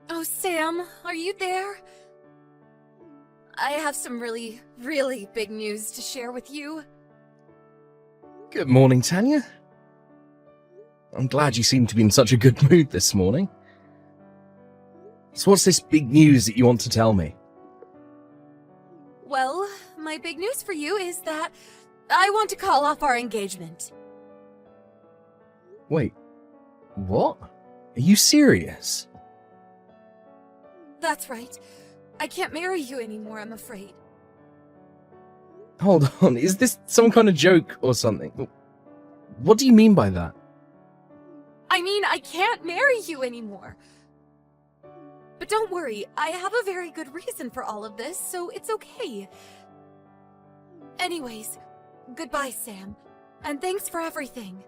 Oh, Sam, are you there? I have some really, really big news to share with you. Good morning, Tanya. I'm glad you seem to be in such a good mood this morning. So what's this big news that you want to tell me? Well, my big news for you is that I want to call off our engagement. Wait, what? Are you serious? That's right. I can't marry you anymore, I'm afraid. Hold on, is this some kind of joke or something? What do you mean by that? I mean, I can't marry you anymore. But don't worry, I have a very good reason for all of this, so it's okay. Anyways, goodbye, Sam. And thanks for everything.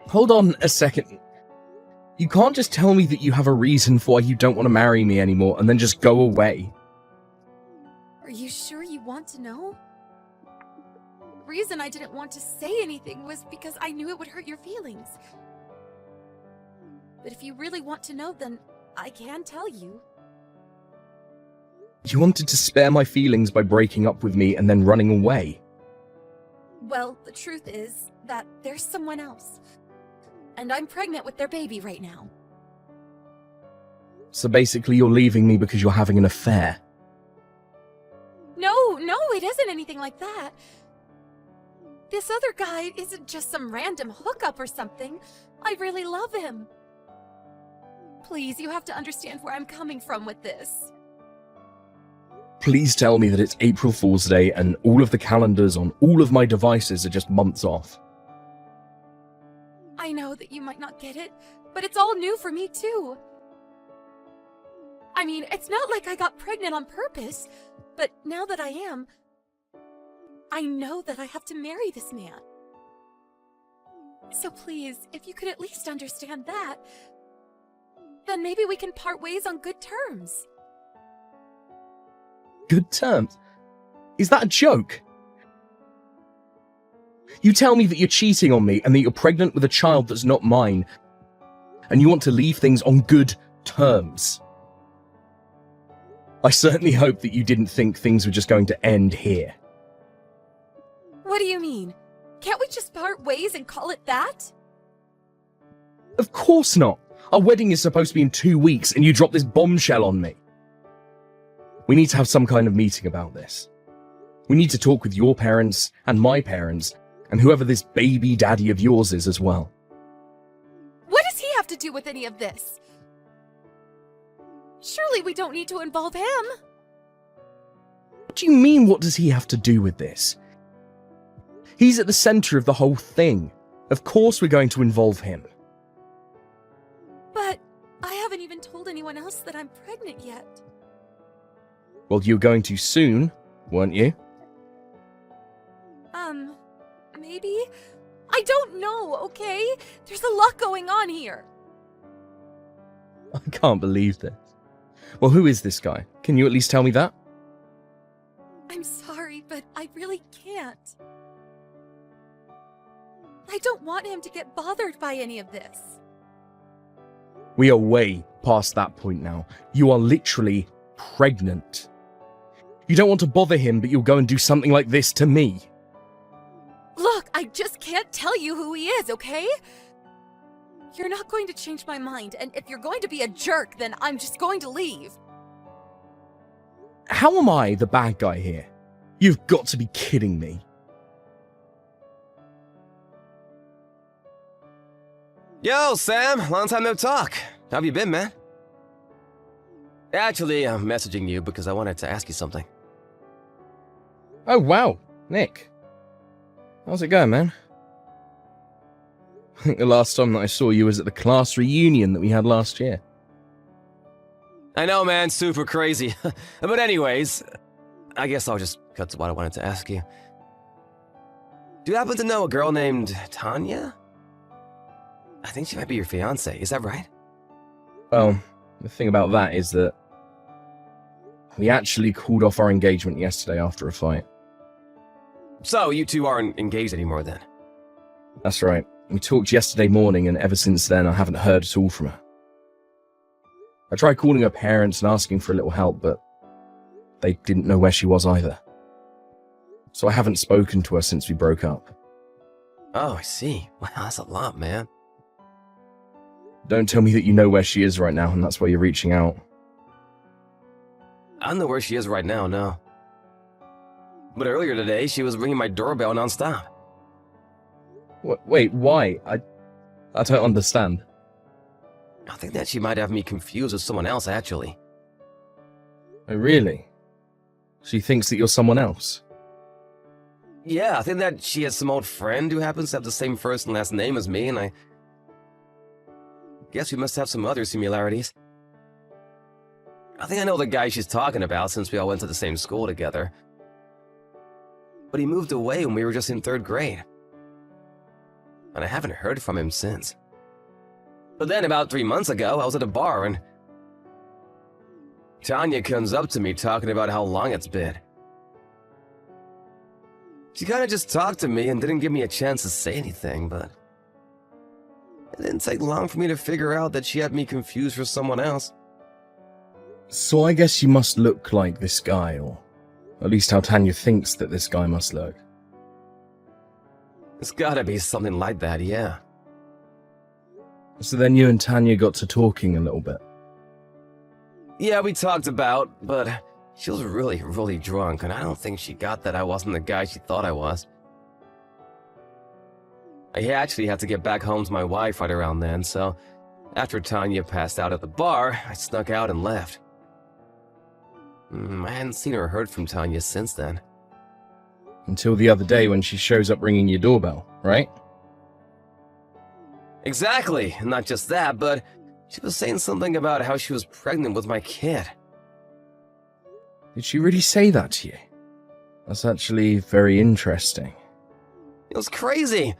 Hold on a second. You can't just tell me that you have a reason for why you don't want to marry me anymore and then just go away. Are you sure you want to know? The reason I didn't want to say anything was because I knew it would hurt your feelings. But if you really want to know, then I can tell you. You wanted to spare my feelings by breaking up with me and then running away. Well, the truth is that there's someone else. And I'm pregnant with their baby right now. So basically you're leaving me because you're having an affair. No, it isn't anything like that. This other guy isn't just some random hookup or something. I really love him. Please, you have to understand where I'm coming from with this. Please tell me that it's April Fool's Day and all of the calendars on all of my devices are just months off. I know that you might not get it, but it's all new for me too. I mean, it's not like I got pregnant on purpose, but now that I am, I know that I have to marry this man. So please, if you could at least understand that, then maybe we can part ways on good terms. Good terms? Is that a joke? You tell me that you're cheating on me and that you're pregnant with a child that's not mine, and you want to leave things on good terms. I certainly hope that you didn't think things were just going to end here. What do you mean? Can't we just part ways and call it that? Of course not. Our wedding is supposed to be in 2 weeks and you drop this bombshell on me. We need to have some kind of meeting about this. We need to talk with your parents and my parents and whoever this baby daddy of yours is as well. What does he have to do with any of this? Surely we don't need to involve him. What do you mean, what does he have to do with this? He's at the center of the whole thing. Of course we're going to involve him. But I haven't even told anyone else that I'm pregnant yet. Well, you're going to soon, weren't you? Maybe? I don't know, okay? There's a lot going on here. I can't believe this. Well, who is this guy? Can you at least tell me that? I'm sorry, but I really can't. I don't want him to get bothered by any of this. We are way past that point now. You are literally pregnant. You don't want to bother him, but you'll go and do something like this to me. Look, I just can't tell you who he is, okay? You're not going to change my mind, and if you're going to be a jerk, then I'm just going to leave. How am I the bad guy here? You've got to be kidding me. Yo, Sam, long time no talk. How have you been, man? Actually, I'm messaging you because I wanted to ask you something. Oh, wow. Nick. How's it going, man? I think the last time that I saw you was at the class reunion that we had last year. I know, man, super crazy. But anyways, I guess I'll just cut to what I wanted to ask you. Do you happen to know a girl named Tanya? I think she might be your fiancé, is that right? Well, the thing about that is that we actually called off our engagement yesterday after a fight. So, you two aren't engaged anymore then? That's right. We talked yesterday morning, and ever since then I haven't heard at all from her. I tried calling her parents and asking for a little help, but they didn't know where she was either. So I haven't spoken to her since we broke up. Oh, I see. Wow, that's a lot, man. Don't tell me that you know where she is right now and that's why you're reaching out. I don't know where she is right now, no. But earlier today, she was ringing my doorbell nonstop. Wait, why? I don't understand. I think that she might have me confused with someone else, actually. Oh, really? She thinks that you're someone else? Yeah, I think that she has some old friend who happens to have the same first and last name as me, and I guess we must have some other similarities. I think I know the guy she's talking about since we all went to the same school together. But he moved away when we were just in 3rd grade. And I haven't heard from him since. But then about 3 months ago, I was at a bar and Tanya comes up to me talking about how long it's been. She kind of just talked to me and didn't give me a chance to say anything, but it didn't take long for me to figure out that she had me confused for someone else. So I guess you must look like this guy, or at least how Tanya thinks that this guy must look. It's gotta be something like that, yeah. So then you and Tanya got to talking a little bit. Yeah, we talked about, but she was really, really drunk, and I don't think she got that I wasn't the guy she thought I was. I actually had to get back home to my wife right around then, so after Tanya passed out at the bar, I snuck out and left. I hadn't seen or heard from Tanya since then. Until the other day when she shows up ringing your doorbell, right? Exactly, and not just that, but she was saying something about how she was pregnant with my kid. Did she really say that to you? That's actually very interesting. It was crazy.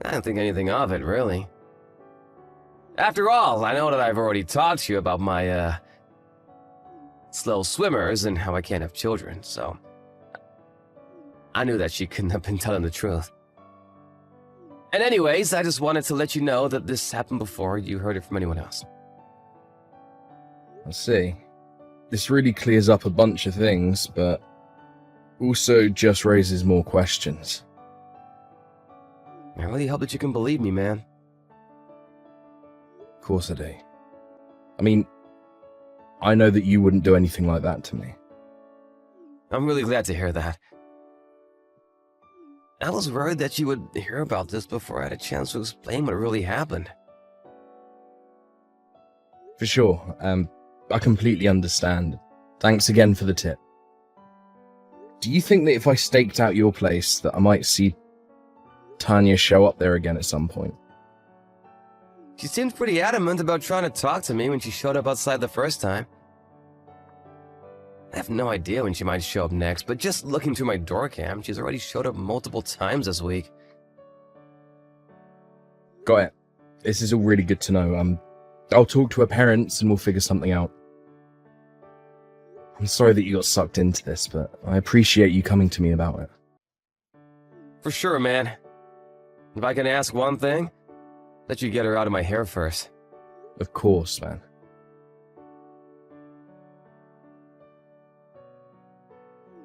I didn't think anything of it, really. After all, I know that I've already talked to you about my, slow swimmers and how I can't have children, so I knew that she couldn't have been telling the truth. And anyways, I just wanted to let you know that this happened before you heard it from anyone else. I see. This really clears up a bunch of things, but also just raises more questions. I really hope that you can believe me, man. Of course I do. I mean, I know that you wouldn't do anything like that to me. I'm really glad to hear that. I was worried that you would hear about this before I had a chance to explain what really happened. For sure. I completely understand. Thanks again for the tip. Do you think that if I staked out your place that I might see Tanya show up there again at some point? She seemed pretty adamant about trying to talk to me when she showed up outside the first time. I have no idea when she might show up next, but just looking through my door cam, she's already showed up multiple times this week. Got it. This is all really good to know. I'll talk to her parents and we'll figure something out. I'm sorry that you got sucked into this, but I appreciate you coming to me about it. For sure, man. If I can ask one thing, let you get her out of my hair first. Of course, man.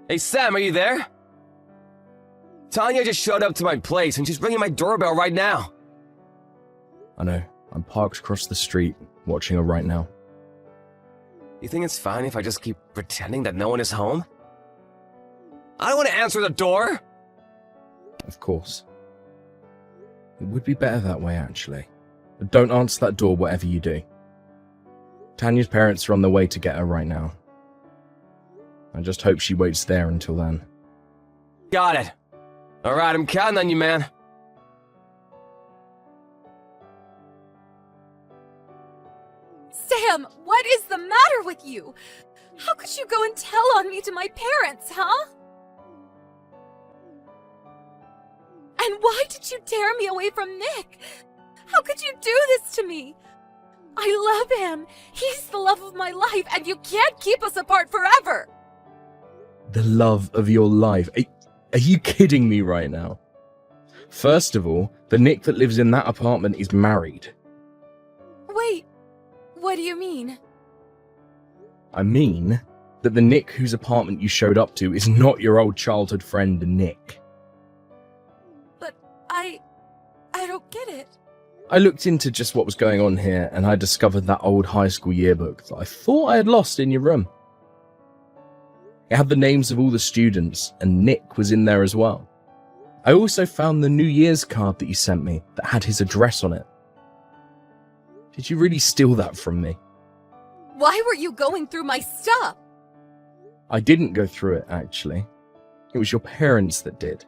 Hey, Sam, are you there? Tanya just showed up to my place and she's ringing my doorbell right now. I know. I'm parked across the street, watching her right now. You think it's fine if I just keep pretending that no one is home? I don't want to answer the door! Of course. It would be better that way, actually. But don't answer that door, whatever you do. Tanya's parents are on their way to get her right now. I just hope she waits there until then. Got it. Alright, I'm counting on you, man. Sam, what is the matter with you? How could you go and tell on me to my parents, huh? And why did you tear me away from Nick? How could you do this to me? I love him. He's the love of my life, and you can't keep us apart forever. The love of your life. Are you kidding me right now? First of all, the Nick that lives in that apartment is married. Wait, what do you mean? I mean that the Nick whose apartment you showed up to is not your old childhood friend, Nick. But I don't get it. I looked into just what was going on here, and I discovered that old high school yearbook that I thought I had lost in your room. It had the names of all the students, and Nick was in there as well. I also found the New Year's card that you sent me that had his address on it. Did you really steal that from me? Why were you going through my stuff? I didn't go through it, actually. It was your parents that did.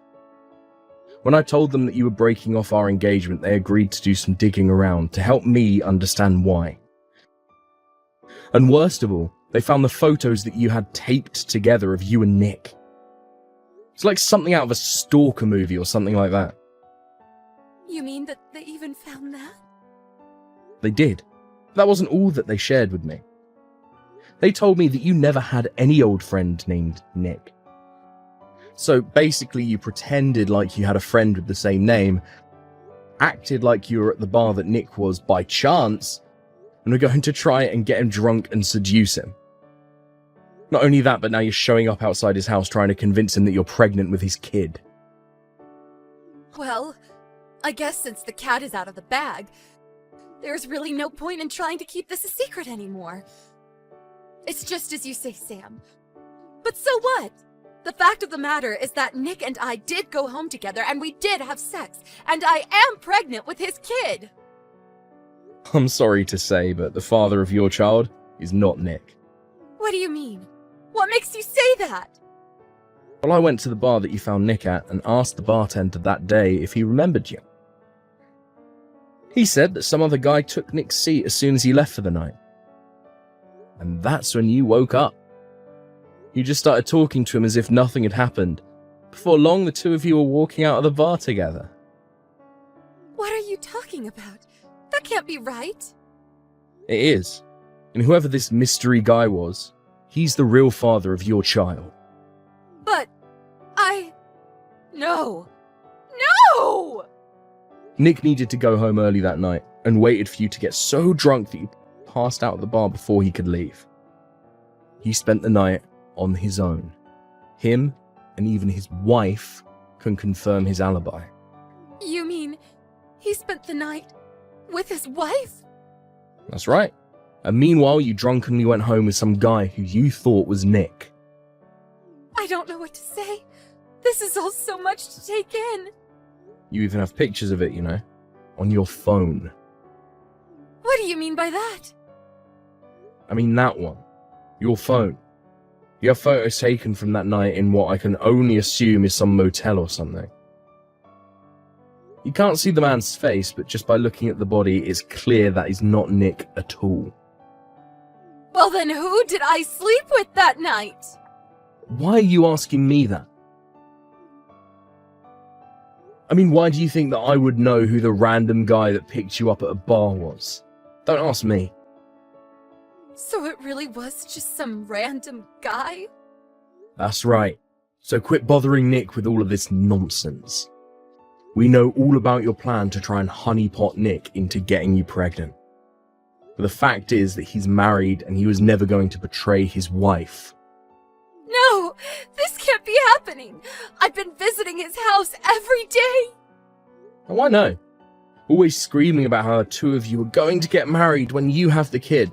When I told them that you were breaking off our engagement, they agreed to do some digging around to help me understand why. And worst of all, they found the photos that you had taped together of you and Nick. It's like something out of a stalker movie or something like that. You mean that they even found that? They did. That wasn't all that they shared with me. They told me that you never had any old friend named Nick. So basically you pretended like you had a friend with the same name, acted like you were at the bar that Nick was by chance, and were going to try and get him drunk and seduce him. Not only that, but now you're showing up outside his house trying to convince him that you're pregnant with his kid. Well, I guess since the cat is out of the bag, there's really no point in trying to keep this a secret anymore. It's just as you say, Sam. But so what? The fact of the matter is that Nick and I did go home together and we did have sex, and I am pregnant with his kid. I'm sorry to say, but the father of your child is not Nick. What do you mean? What makes you say that? Well, I went to the bar that you found Nick at and asked the bartender that day if he remembered you. He said that some other guy took Nick's seat as soon as he left for the night. And that's when you woke up. You just started talking to him as if nothing had happened. Before long, the two of you were walking out of the bar together. What are you talking about? That can't be right. It is. And whoever this mystery guy was, he's the real father of your child. But No! No! Nick needed to go home early that night and waited for you to get so drunk that you passed out at the bar before he could leave. He spent the night on his own. Him and even his wife can confirm his alibi. You mean he spent the night with his wife? That's right. And meanwhile, you drunkenly went home with some guy who you thought was Nick. I don't know what to say. This is all so much to take in. You even have pictures of it, you know, on your phone. What do you mean by that? I mean that one. Your phone. You have photos taken from that night in what I can only assume is some motel or something. You can't see the man's face, but just by looking at the body, it's clear that is not Nick at all. Well then who did I sleep with that night? Why are you asking me that? I mean, why do you think that I would know who the random guy that picked you up at a bar was? Don't ask me. So it really was just some random guy? That's right. So quit bothering Nick with all of this nonsense. We know all about your plan to try and honeypot Nick into getting you pregnant. But the fact is that he's married and he was never going to betray his wife. No! This can't be happening! I've been visiting his house every day! Oh, I know. Always screaming about how the two of you are going to get married when you have the kid.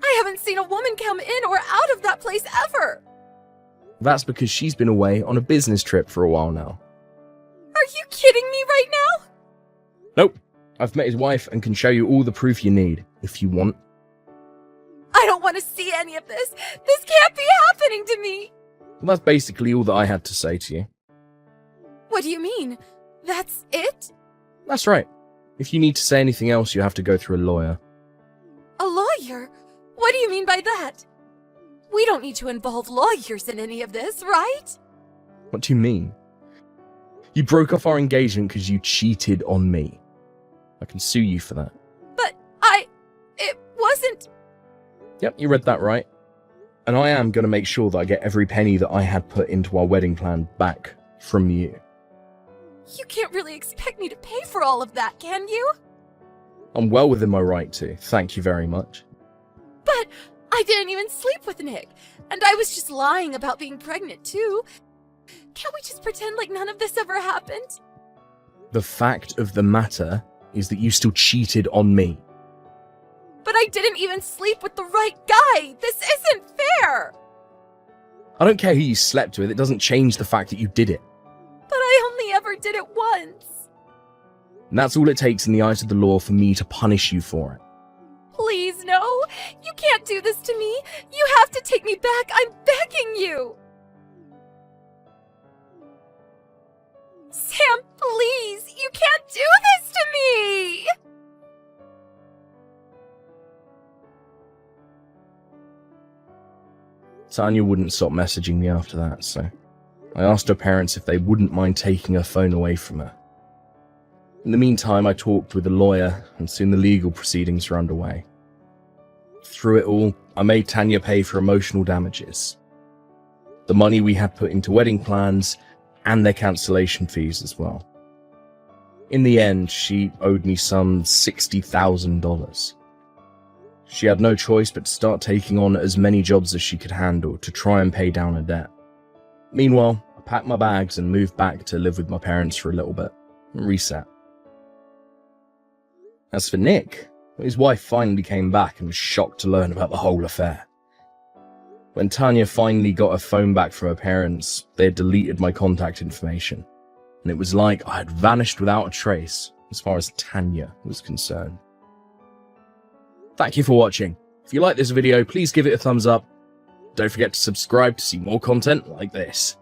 I haven't seen a woman come in or out of that place ever! That's because she's been away on a business trip for a while now. Are you kidding me right now? Nope. I've met his wife and can show you all the proof you need, if you want. I don't want to see any of this! This can't be happening to me! Well, that's basically all that I had to say to you. What do you mean? That's it? That's right. If you need to say anything else, you have to go through a lawyer. A lawyer? What do you mean by that? We don't need to involve lawyers in any of this, right? What do you mean? You broke off our engagement because you cheated on me. I can sue you for that. But it wasn't... Yep, you read that right. And I am going to make sure that I get every penny that I had put into our wedding plan back from you. You can't really expect me to pay for all of that, can you? I'm well within my right to, thank you very much. But I didn't even sleep with Nick, and I was just lying about being pregnant too. Can't we just pretend like none of this ever happened? The fact of the matter is that you still cheated on me. But I didn't even sleep with the right guy! This isn't fair! I don't care who you slept with, it doesn't change the fact that you did it. But I only ever did it once. And that's all it takes in the eyes of the law for me to punish you for it. Please, no! You can't do this to me! You have to take me back! I'm begging you! Sam, please! You can't do this to me! Tanya wouldn't stop messaging me after that, so I asked her parents if they wouldn't mind taking her phone away from her. In the meantime, I talked with a lawyer, and soon the legal proceedings were underway. Through it all, I made Tanya pay for emotional damages, the money we had put into wedding plans, and their cancellation fees as well. In the end, she owed me some $60,000. She had no choice but to start taking on as many jobs as she could handle to try and pay down her debt. Meanwhile, I packed my bags and moved back to live with my parents for a little bit and reset. As for Nick, his wife finally came back and was shocked to learn about the whole affair. When Tanya finally got her phone back from her parents, they had deleted my contact information, and it was like I had vanished without a trace as far as Tanya was concerned. Thank you for watching. If you like this video, please give it a thumbs up. Don't forget to subscribe to see more content like this.